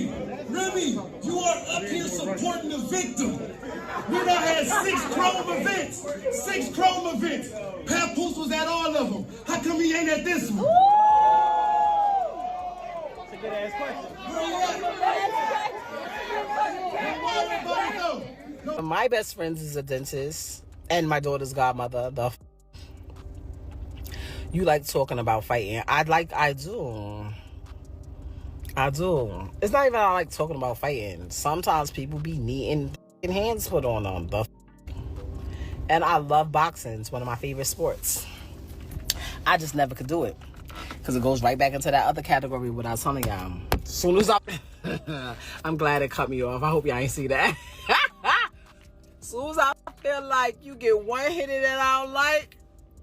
Remy, you are up here supporting the victim. We done had 6 chrome events. 6 chrome events. Papoose was at all of them. How come he ain't at this one? That's a good ass question. My best friend is a dentist and my daughter's godmother. You like talking about fighting. I do. It's not even I like talking about fighting. Sometimes people be needing hands put on them. And I love boxing. It's one of my favorite sports. I just never could do it. Because it goes right back into that other category what I was telling y'all. As soon as I'm glad it cut me off. I hope y'all ain't see that. As soon as I feel like you get one hit that I don't like,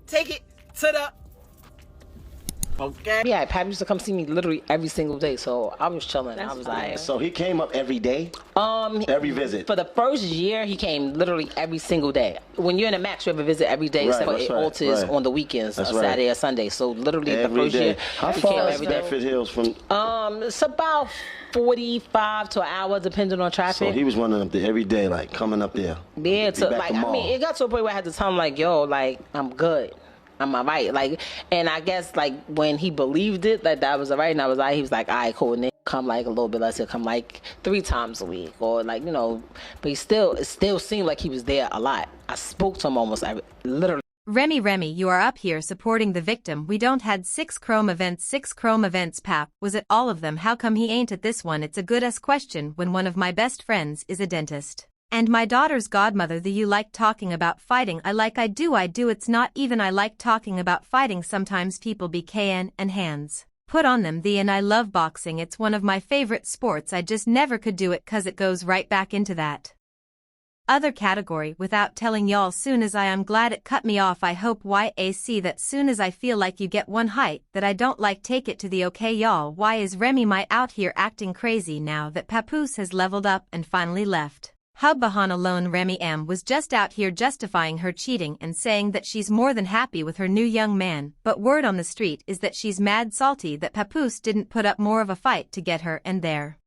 take it to the... Okay. Yeah, Pat used to come see me literally every single day, so I was chilling. I was like, so he came up every day? Every visit? For the first year, he came literally every single day. When you're in a match, you have a visit every day, except for it alters on the weekends, Saturday or Sunday. So literally every the first year, How he far came is every day. Bedford Hills from? It's about 45 to an hour, depending on traffic. So he was running up there every day, like coming up there. Yeah, so like I mean, it got to a point where I had to tell him like, yo, like I'm good. I'm alright, like, and I guess like when he believed it, like that was alright, and I was like, he was like, alright, cool, and then come like a little bit less, he'll come like 3 times a week, or like, you know, but it still seemed like he was there a lot. I spoke to him almost literally. Remy, you are up here supporting the victim. We don't had 6 chrome events, Pap. Was it all of them? How come he ain't at this one? It's a good-ass question when one of my best friends is a dentist. And my daughter's godmother. You like talking about fighting. I do. It's not even I like talking about fighting. Sometimes people be KN and hands put on them. And I love boxing. It's one of my favorite sports. I just never could do it cause it goes right back into that other category without telling y'all. Soon as I am glad it cut me off. I hope YAC that soon as I feel like you get one height that I don't like, take it to the okay y'all. Why is Remy out here acting crazy now that Papoose has leveled up and finally left Hub behind alone? Remy M was just out here justifying her cheating and saying that she's more than happy with her new young man, but word on the street is that she's mad salty that Papoose didn't put up more of a fight to get her and their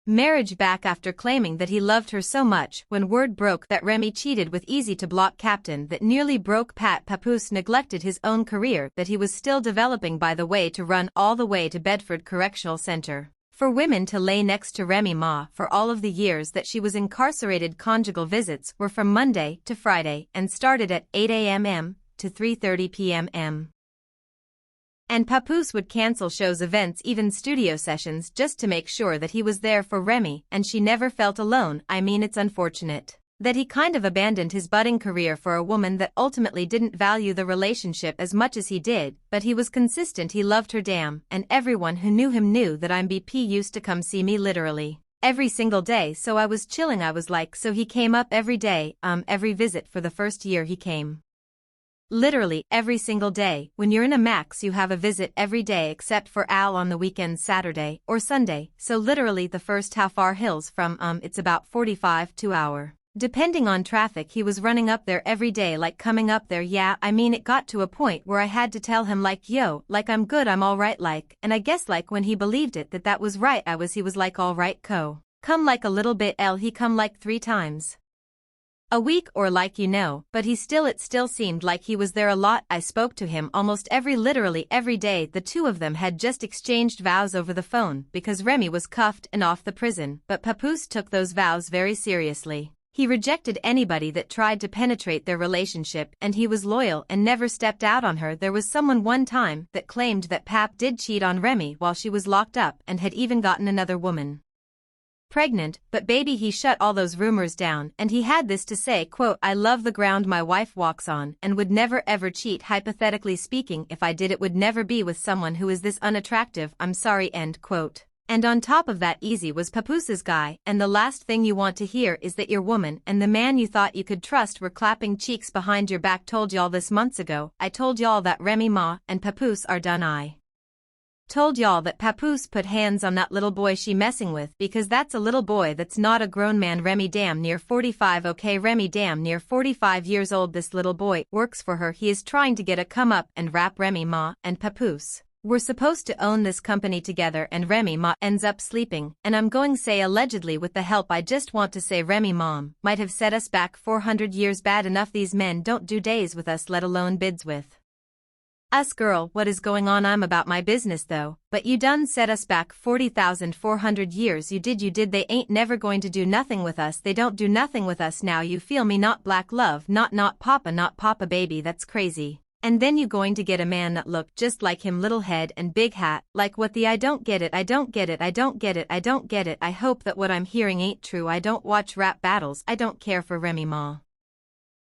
marriage back after claiming that he loved her so much. When word broke that Remy cheated with easy-to-block captain that nearly broke Papoose neglected his own career that he was still developing, by the way, to run all the way to Bedford Correctional Center for women to lay next to Remy Ma for all of the years that she was incarcerated. Conjugal visits were from Monday to Friday and started at 8 a.m. to 3:30 p.m. And Papoose would cancel shows, events, even studio sessions just to make sure that he was there for Remy, and she never felt alone. I mean, it's unfortunate that he kind of abandoned his budding career for a woman that ultimately didn't value the relationship as much as he did, but he was consistent. He loved her damn, and everyone who knew him knew that BP used to come see me literally every single day, so I was chilling. I was like, so he came up every day, every visit for the first year he came. Literally every single day. When you're in a max you have a visit every day except for Al on the weekends, Saturday or Sunday, so literally the first how far hills from it's about 45 to hour. Depending on traffic, he was running up there every day, like coming up there. Yeah, I mean, it got to a point where I had to tell him like, yo, like I'm good, I'm alright, like, and I guess like when he believed it that was right, he was like, alright, come like a little bit. He come like 3 times a week or like, you know, but it still seemed like he was there a lot. I spoke to him almost literally every day. The two of them had just exchanged vows over the phone because Remy was cuffed and off the prison, but Papoose took those vows very seriously. He rejected anybody that tried to penetrate their relationship, and he was loyal and never stepped out on her. There was someone one time that claimed that Pap did cheat on Remy while she was locked up and had even gotten another woman pregnant, but baby, he shut all those rumors down, and he had this to say, quote, I love the ground my wife walks on and would never ever cheat. Hypothetically speaking, if I did, it would never be with someone who is this unattractive. I'm sorry, end quote. And on top of that, Easy was Papoose's guy, and the last thing you want to hear is that your woman and the man you thought you could trust were clapping cheeks behind your back. Told y'all this months ago. I told y'all that Remy Ma and Papoose are done. I told y'all that Papoose put hands on that little boy she messing with because that's a little boy, that's not a grown man. Remy damn near 45, okay, Remy damn near 45 years old. This little boy works for her. He is trying to get a come up and rap Remy Ma and Papoose We're supposed to own this company together and Remy Ma ends up sleeping, and I'm going say allegedly with the help. I just want to say Remy Mom might have set us back 400 years. Bad enough these men don't do days with us, let alone bids with us. Girl, what is going on? I'm about my business though, but you done set us back 40,400 years. You did. They ain't never going to do nothing with us. They don't do nothing with us now. You feel me? Not black love, not papa baby, that's crazy. And then you going to get a man that look just like him, little head and big hat, like what the I don't get it. I hope that what I'm hearing ain't true. I don't watch rap battles. I don't care for Remy Ma.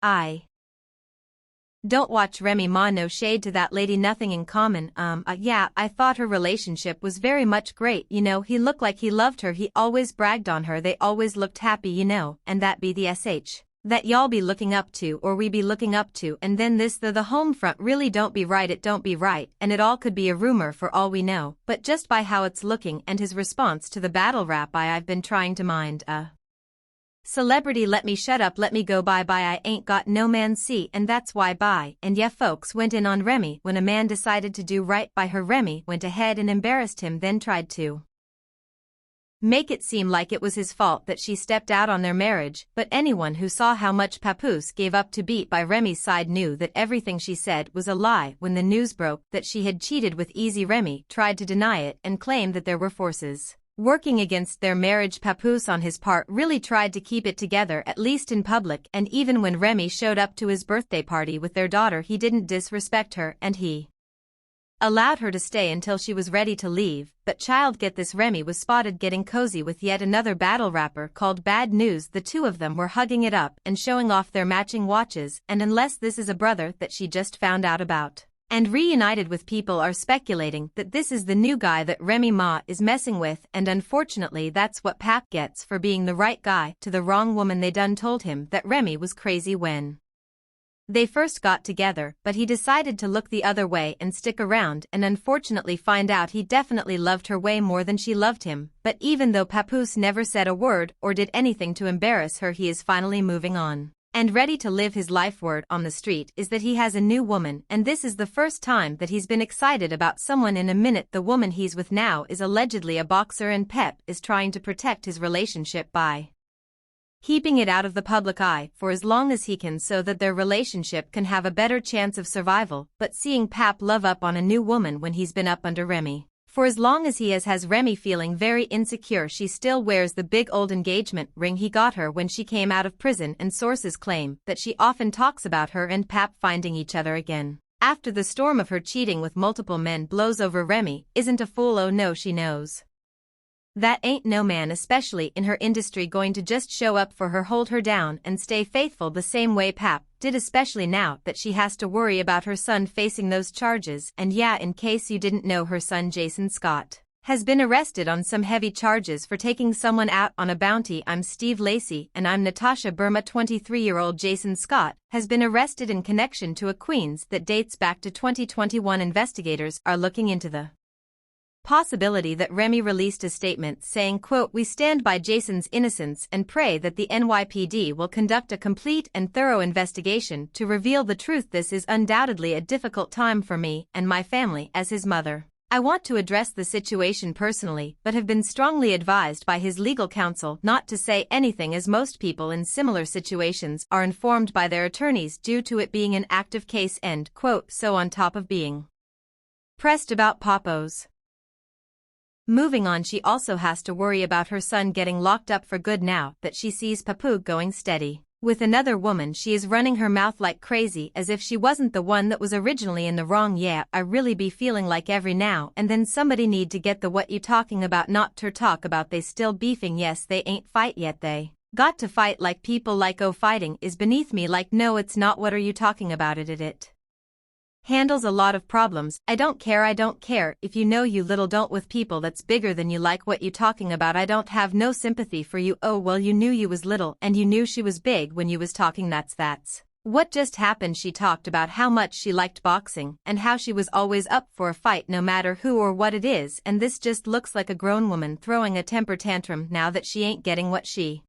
I don't watch Remy Ma, no shade to that lady, nothing in common. Yeah, I thought her relationship was very much great, you know. He looked like he loved her, he always bragged on her, they always looked happy, you know, and that be the SH that y'all be looking up to, or we be looking up to. And then this the home front really don't be right, it don't be right, and it all could be a rumor for all we know, but just by how it's looking and his response to the battle rap, I've been trying to mind celebrity, let me shut up, let me go bye, I ain't got no man, see, and that's why bye. And yeah, folks went in on Remy when a man decided to do right by her. Remy went ahead and embarrassed him, then tried to make it seem like it was his fault that she stepped out on their marriage, but anyone who saw how much Papoose gave up to be by Remy's side knew that everything she said was a lie. When the news broke that she had cheated with Easy, Remy tried to deny it and claimed that there were forces working against their marriage. Papoose on his part really tried to keep it together, at least in public, and even when Remy showed up to his birthday party with their daughter, he didn't disrespect her and he allowed her to stay until she was ready to leave. But child, get this, Remy was spotted getting cozy with yet another battle rapper called Bad News. The two of them were hugging it up and showing off their matching watches, and unless this is a brother that she just found out about and reunited with, people are speculating that this is the new guy that Remy Ma is messing with, and unfortunately that's what Pap gets for being the right guy to the wrong woman. They done told him that Remy was crazy when they first got together, but he decided to look the other way and stick around and unfortunately find out he definitely loved her way more than she loved him. But even though Papoose never said a word or did anything to embarrass her, he is finally moving on and ready to live his life. Word on the street is that he has a new woman, and this is the first time that he's been excited about someone in a minute. The woman he's with now is allegedly a boxer, and Pep is trying to protect his relationship by keeping it out of the public eye for as long as he can so that their relationship can have a better chance of survival. But seeing Pap love up on a new woman when he's been up under Remy for as long as he has Remy feeling very insecure. She still wears the big old engagement ring he got her when she came out of prison, and sources claim that she often talks about her and Pap finding each other again after the storm of her cheating with multiple men blows over. Remy isn't a fool, oh no, she knows that ain't no man, especially in her industry, going to just show up for her, hold her down and stay faithful the same way Pap did, especially now that she has to worry about her son facing those charges. And yeah, in case you didn't know, her son Jason Scott has been arrested on some heavy charges for taking someone out on a bounty. I'm Steve Lacey and I'm Natasha Burma. 23-year-old Jason Scott has been arrested in connection to a Queens that dates back to 2021. Investigators are looking into the possibility that Remy released a statement saying, quote, "We stand by Jason's innocence and pray that the NYPD will conduct a complete and thorough investigation to reveal the truth. This is undoubtedly a difficult time for me and my family as his mother. I want to address the situation personally, but have been strongly advised by his legal counsel not to say anything, as most people in similar situations are informed by their attorneys due to it being an active case." End quote. So on top of being pressed about Papoose moving on, she also has to worry about her son getting locked up for good now that she sees Papoose going steady with another woman. She is running her mouth like crazy as if she wasn't the one that was originally in the wrong. Yeah, I really be feeling like every now and then somebody need to get the what you talking about, not to talk about. They still beefing. Yes, they ain't fight yet, they got to fight like people like, oh, fighting is beneath me. Like, no, it's not. What are you talking about? It handles a lot of problems. I don't care if you know you little don't with people that's bigger than you. Like, what you talking about? I don't have no sympathy for you. Oh well, you knew you was little and you knew she was big when you was talking. That's what just happened. She talked about how much she liked boxing and how she was always up for a fight no matter who or what it is, and this just looks like a grown woman throwing a temper tantrum now that she ain't getting what she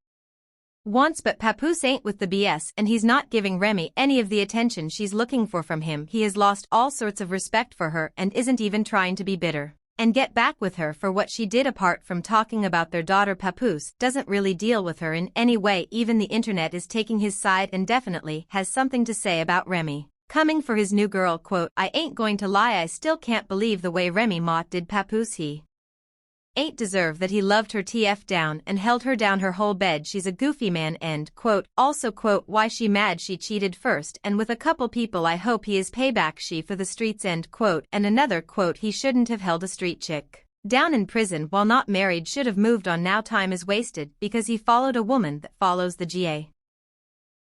Once, but Papoose ain't with the BS and he's not giving Remy any of the attention she's looking for from him. He has lost all sorts of respect for her and isn't even trying to be bitter and get back with her for what she did. Apart from talking about their daughter, Papoose doesn't really deal with her in any way. Even the internet is taking his side and definitely has something to say about Remy coming for his new girl. Quote, I ain't going to lie, I still can't believe the way Remy Mott did Papoose. He ain't deserve that. He loved her TF down and held her down her whole bed. She's a goofy man. End quote. Also quote, why she mad, she cheated first and with a couple people. I hope he is payback, she for the streets. End quote. And another quote, he shouldn't have held a street chick down in prison while not married, should have moved on. Now time is wasted because he followed a woman that follows the GA.